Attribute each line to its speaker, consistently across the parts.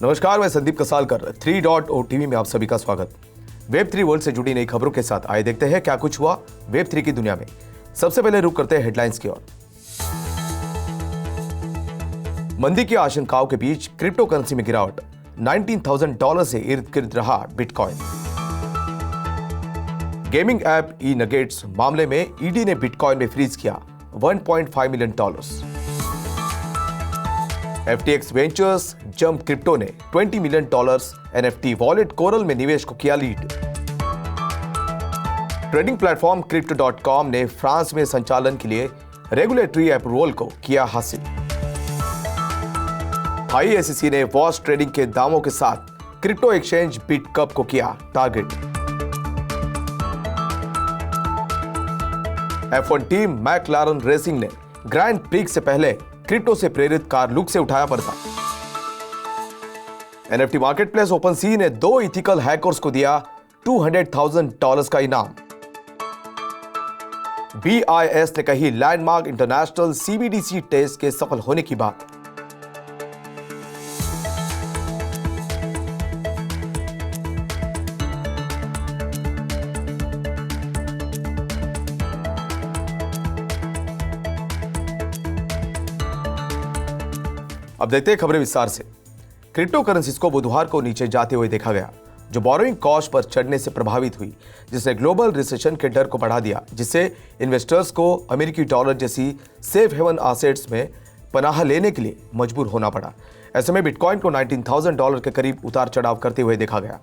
Speaker 1: नमस्कार, मैं संदीप कसालकर 3.0 टीवी में आप सभी का स्वागत। वेब 3 वर्ल्ड से जुड़ी नई खबरों के साथ आए देखते हैं क्या कुछ हुआ वेब 3 की दुनिया में। सबसे पहले रुक करते हैं हेडलाइंस की ओर। मंदी की आशंकाओं के बीच क्रिप्टो करेंसी में गिरावट, $19,000 से इर्द गिर्द रहा बिटकॉइन। गेमिंग ऐप ई नगेट्स मामले में ईडी ने बिटकॉइन में फ्रीज किया $1.5 million. FTX ventures jump crypto ने $20 मिलियन NFT वॉलेट कोरल में निवेश को किया लीड। ट्रेडिंग प्लेटफॉर्म Crypto.com ने फ्रांस में संचालन के लिए रेगुलेटरी अप्रूवल को किया हासिल। हाई SEC ने वॉच ट्रेडिंग के दावों के साथ क्रिप्टो एक्सचेंज बिटकप को किया target. F1 team McLaren racing ने ग्रैंड प्रिक्स से पहले क्रिप्टो से प्रेरित कार लुक से उठाया पर्दा। NFT मार्केटप्लेस OpenSea ने 2 इथिकल हैकर्स को दिया $200,000 का इनाम। BIS ने कही लैंडमार्क इंटरनेशनल CBDC टेस्ट के सफल होने की बात। अब देखते हैं खबरें विस्तार से। क्रिप्टो करेंसीज को बुधवार को नीचे जाते हुए देखा गया, जो बोरोइंग कॉस्ट पर चढ़ने से प्रभावित हुई, जिसने ग्लोबल रिसेशन के डर को बढ़ा दिया, जिससे इन्वेस्टर्स को अमेरिकी डॉलर जैसी सेफ हेवन एसेट्स में पनाह लेने के लिए मजबूर होना पड़ा। ऐसे में बिटकॉइन को $19,000 के करीब उतार चढ़ाव करते हुए देखा गया।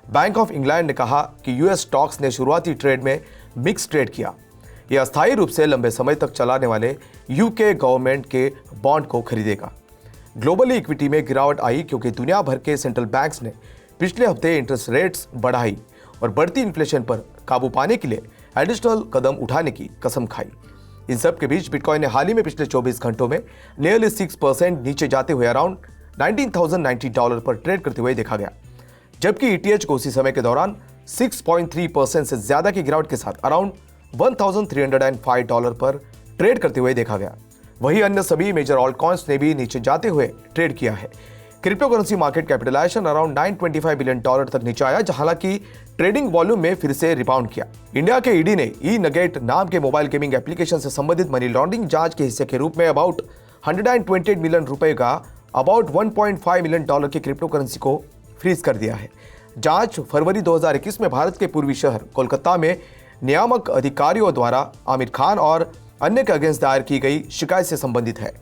Speaker 1: बैंक ऑफ इंग्लैंड ने कहा कि यूएस स्टॉक्स ने शुरुआती ट्रेड में मिक्स ट्रेड किया। यह अस्थायी रूप से लंबे समय तक चलाने वाले यूके गवर्नमेंट के बॉन्ड को खरीदेगा। ग्लोबली इक्विटी में गिरावट आई क्योंकि दुनिया भर के सेंट्रल बैंक्स ने पिछले हफ्ते इंटरेस्ट रेट्स बढ़ाई और बढ़ती इन्फ्लेशन पर काबू पाने के लिए एडिशनल कदम उठाने की कसम खाई। इन सब के बीच बिटकॉइन ने हाल ही में पिछले 24 घंटों में नियरली 6% नीचे जाते हुए अराउंड $19,090 पर ट्रेड करते हुए देखा गया, जबकि ETH को उसी समय के दौरान 6.3% से ज्यादा की गिरावट के साथ अराउंड $1,305 पर ट्रेड करते हुए देखा गया। वहीं अन्य सभी मेजर ऑल्ट कॉइन्स ने भी नीचे जाते हुए ट्रेड किया है। Crypto currency market capitalisation around $925 billion तक नीचे आया, हालांकि ट्रेडिंग वॉल्यूम में फिर से रिबाउंड किया। इंडिया के ईडी ने ई नगेट नाम के मोबाइल गेमिंग एप्लीकेशन से संबंधित मनी लॉन्ड्रिंग जांच के हिस्से के रूप में अबाउट $128 मिलियन का अबाउट $1.5 मिलियन की क्रिप्टो करेंसी को फ्रीज कर दिया है। जांच फरवरी 2021 में भारत के पूर्वी शहर कोलकाता में नियामक अधिकारियों द्वारा आमिर खान और अन्य के अगेंस्ट दायर की गई शिकायत से संबंधित है।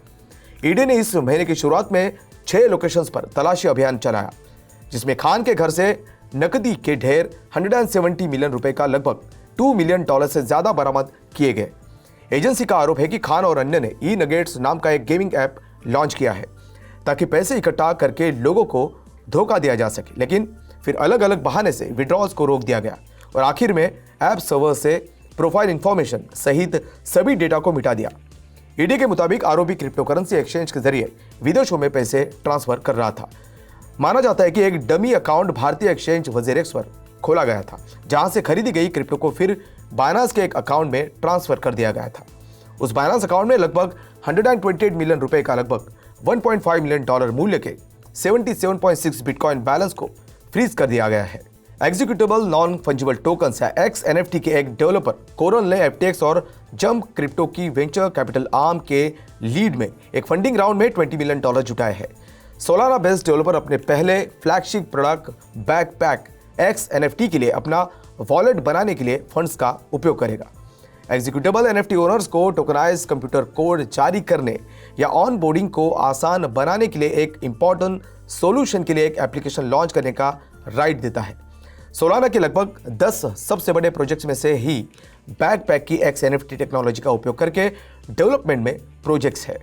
Speaker 1: ईडी ने इस महीने की शुरुआत में 6 लोकेशंस पर तलाशी अभियान चलाया, जिसमें खान के घर से नकदी के ढेर $170 मिलियन का लगभग $2 मिलियन से ज्यादा बरामद किए गए। एजेंसी का आरोप है कि खान और अन्य ने ई नगेट्स नाम का एक गेमिंग ऐप लॉन्च किया है ताकि पैसे इकट्ठा करके लोगों को धोखा दिया जा सके, लेकिन फिर अलग अलग बहाने से विड्रॉल्स को रोक दिया गया और आखिर में ऐप सर्वर से प्रोफाइल इंफॉर्मेशन सहित सभी डेटा को मिटा दिया। ईडी के मुताबिक आरोपी क्रिप्टो करेंसी एक्सचेंज के जरिए विदेशों में पैसे ट्रांसफर कर रहा था। माना जाता है कि एक डमी अकाउंट भारतीय एक्सचेंज वज़ीरेक्स पर खोला गया था, जहां से खरीदी गई क्रिप्टो को फिर बाइनेंस के एक अकाउंट में ट्रांसफर कर दिया गया था। उस बाइनेंस अकाउंट में लगभग $128 मिलियन का लगभग $1.5 मिलियन मूल्य के 77.6 बिटकॉइन बैलेंस को फ्रीज कर दिया गया है। एग्जीक्यूटेबल नॉन फंजिबल टोकन्स या XNFT के एक डेवलपर कोरल ने FTX और जंप क्रिप्टो की वेंचर कैपिटल आर्म के लीड में एक फंडिंग राउंड में $20 मिलियन जुटाए हैं। सोलाना बेस्ड डेवलपर अपने पहले फ्लैगशिप प्रोडक्ट बैकपैक XNFT के लिए अपना वॉलेट बनाने के लिए फंड्स का उपयोग करेगा। एग्जीक्यूटेबल NFT ओनर्स को टोकनाइज कंप्यूटर कोड जारी करने या ऑन बोर्डिंग को आसान बनाने के लिए एक इंपॉर्टेंट सॉल्यूशन के लिए एक एप्लीकेशन लॉन्च करने का राइट देता है। सोलाना के लगभग 10 सबसे बड़े प्रोजेक्ट्स में से ही बैकपैक की XNFT टेक्नोलॉजी का उपयोग करके डेवलपमेंट में प्रोजेक्ट्स है।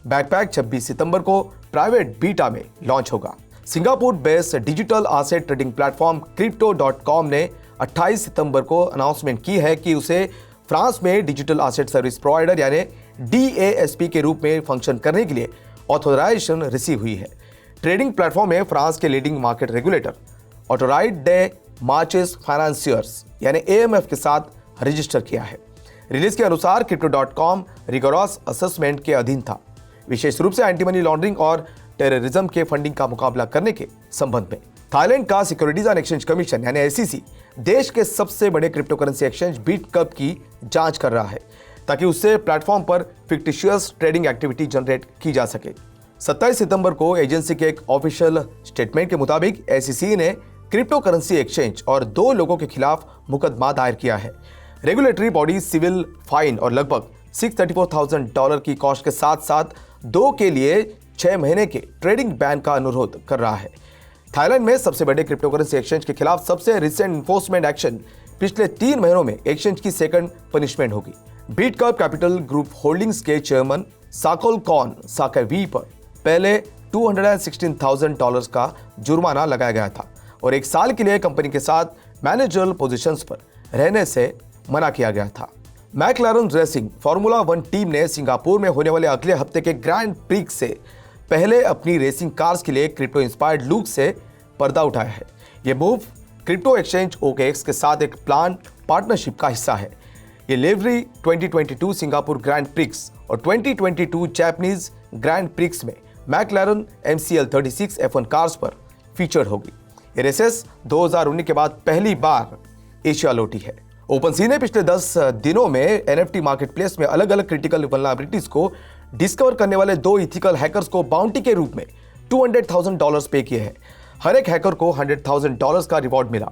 Speaker 1: बैकपैक 26 सितंबर को प्राइवेट बीटा में लॉन्च होगा। Singapore based digital asset trading platform Crypto.com ने 28 सितंबर को अनाउंसमेंट की है कि उसे फ्रांस में डिजिटल एसेट सर्विस प्रोवाइडर यानी DASP के रूप में फंक्शन करने के लिए ऑथोराइजेशन रिसीव हुई है। ट्रेडिंग प्लेटफॉर्म में फ्रांस के leading market regulator Autorite des Marches Financiers यानी AMF के साथ रजिस्टर किया है। रिलीज के अनुसार Crypto.com रिगोरस असेसमेंट के अधीन था। विशेष रूप से एंटी मनी लॉन्ड्रिंग और टेररिज्म के फंडिंग का मुकाबला करने के संबंध में। थाईलैंड का सिक्योरिटीज एंड एक्सचेंज कमीशन यानी एसीसी देश के सबसे बड़े क्रिप्टो करेंसी एक्सचेंज बिटकप की जांच कर रहा है ताकि उससे प्लेटफॉर्म पर फिक्टिशियस ट्रेडिंग एक्टिविटी जनरेट की जा सके। 27 सितंबर को एजेंसी के एक ऑफिशियल स्टेटमेंट के मुताबिक एसीसी ने क्रिप्टो करेंसी एक्सचेंज और 2 लोगों के खिलाफ मुकदमा दायर किया है। रेगुलेटरी बॉडी सिविल फाइन और लगभग $634,000 की कॉस्ट के साथ साथ 2 के लिए 6 महीने के ट्रेडिंग बैन का अनुरोध कर रहा है। थाईलैंड में सबसे बड़े क्रिप्टो करेंसी एक्सचेंज के खिलाफ सबसे रिसेंट इन्फोर्समेंट एक्शन पिछले 3 महीनों में एक्सचेंज की सेकंड पनिशमेंट होगी। बिटकप कैपिटल ग्रुप होल्डिंग्स के चेयरमैन साकोलकॉन साकेवी पर पहले $216,000 का जुर्माना लगाया गया था और 1 साल के लिए कंपनी के साथ मैनेजरल पोजीशंस पर रहने से मना किया गया था। मैकलारन रेसिंग फॉर्मूला 1 टीम ने सिंगापुर में होने वाले अगले हफ्ते के ग्रैंड प्रिक्स से पहले अपनी रेसिंग कार्स के लिए क्रिप्टो इंस्पायर्ड लुक से पर्दा उठाया है। यह मूव क्रिप्टो एक्सचेंज OKX के साथ एक प्लान पार्टनरशिप का हिस्सा है। ये लिवरी 2022 सिंगापुर ग्रैंड प्रिक्स और 2022 जापानीज ग्रैंड प्रिक्स में मैकलारन MCL 36 F1 कार्स पर फीचर होगी। ये रेसेस 2019 के बाद पहली बार एशिया लौटी है। ओपनसी ने पिछले 10 दिनों में NFT मार्केटप्लेस में अलग अलग क्रिटिकल वल्नरेबिलिटीज को डिस्कवर करने वाले 2 इथिकल हैकर्स को बाउंटी के रूप में $200,000 पे किए हैं। हर एक हैकर को $100,000 का रिवॉर्ड मिला।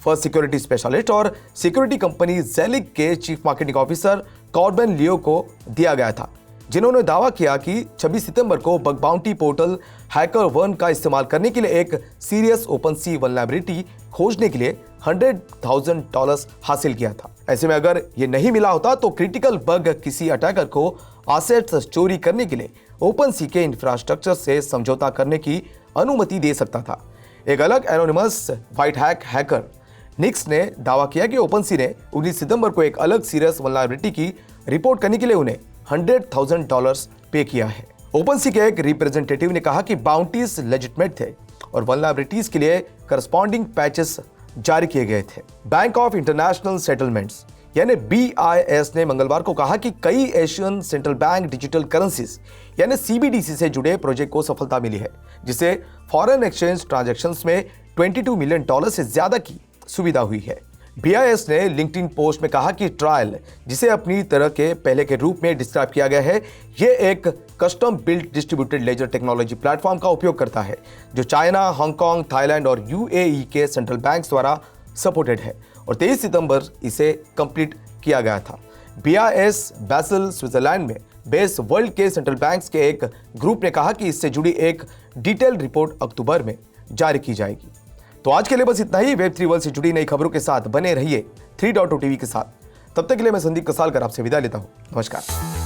Speaker 1: फर्स्ट सिक्योरिटी स्पेशलिस्ट और सिक्योरिटी कंपनी जेलिक के चीफ मार्केटिंग ऑफिसर कॉर्बन लियो को दिया गया था, जिन्होंने दावा किया कि 26 सितंबर को बग बाउंटी पोर्टल HackerOne का इस्तेमाल करने के लिए एक सीरियस ओपनसी वल्नरेबिलिटी खोजने के लिए $100,000 हासिल किया था। ऐसे में अगर ये नहीं मिला होता तो क्रिटिकल बग किसी अटैकर को एसेट्स चोरी करने के लिए ओपनसी के इंफ्रास्ट्रक्चर से समझौता करने की अनुमति दे सकता था। एक अलग एनोनिमस व्हाइट हैक हैकर निक्स ने दावा किया कि ओपनसी ने 19 सितंबर को एक अलग सीरियस वल्नरेबिलिटी की रिपोर्ट करने के लिए उन्हें $100,000 पे किया है। ओपनसी के एक रिप्रेजेंटेटिव ने कहा कि बाउंटीज लेजिटिमेट थे और वल्नरेबिलिटीज के लिए करस्पॉन्डिंग पैचेस जारी किए गए थे। बैंक ऑफ इंटरनेशनल सेटलमेंट्स यानी BIS ने मंगलवार को कहा कि कई Asian central bank digital currencies यानी CBDC से जुड़े प्रोजेक्ट को सफलता मिली है, जिससे फॉरेन एक्सचेंज ट्रांजैक्शंस में $22 मिलियन से ज्यादा की सुविधा हुई है। BIS ने लिंक्डइन पोस्ट में कहा कि ट्रायल, जिसे अपनी तरह के पहले के रूप में डिस्क्राइब किया गया है, ये एक custom built distributed laser technology platform का उपयोग करता है जो चाइना, हांगकांग, थाईलैंड और UAE के सेंट्रल बैंक्स द्वारा सपोर्टेड है और 23 सितंबर इसे कंप्लीट किया गया था। BIS बेसल स्विट्जरलैंड में बेस वर्ल्ड के सेंट्रल बैंक्स के एक ग्रुप ने कहा कि इससे जुड़ी एक डिटेल रिपोर्ट अक्टूबर में जारी की जाएगी। तो आज के लिए बस इतना ही। Web3 वर्ल्ड से जुड़ी नई खबरों के साथ बने रहिए 3.0 TV के साथ। तब तक के लिए मैं संदीप कसालकर आपसे विदा लेता हूं। नमस्कार।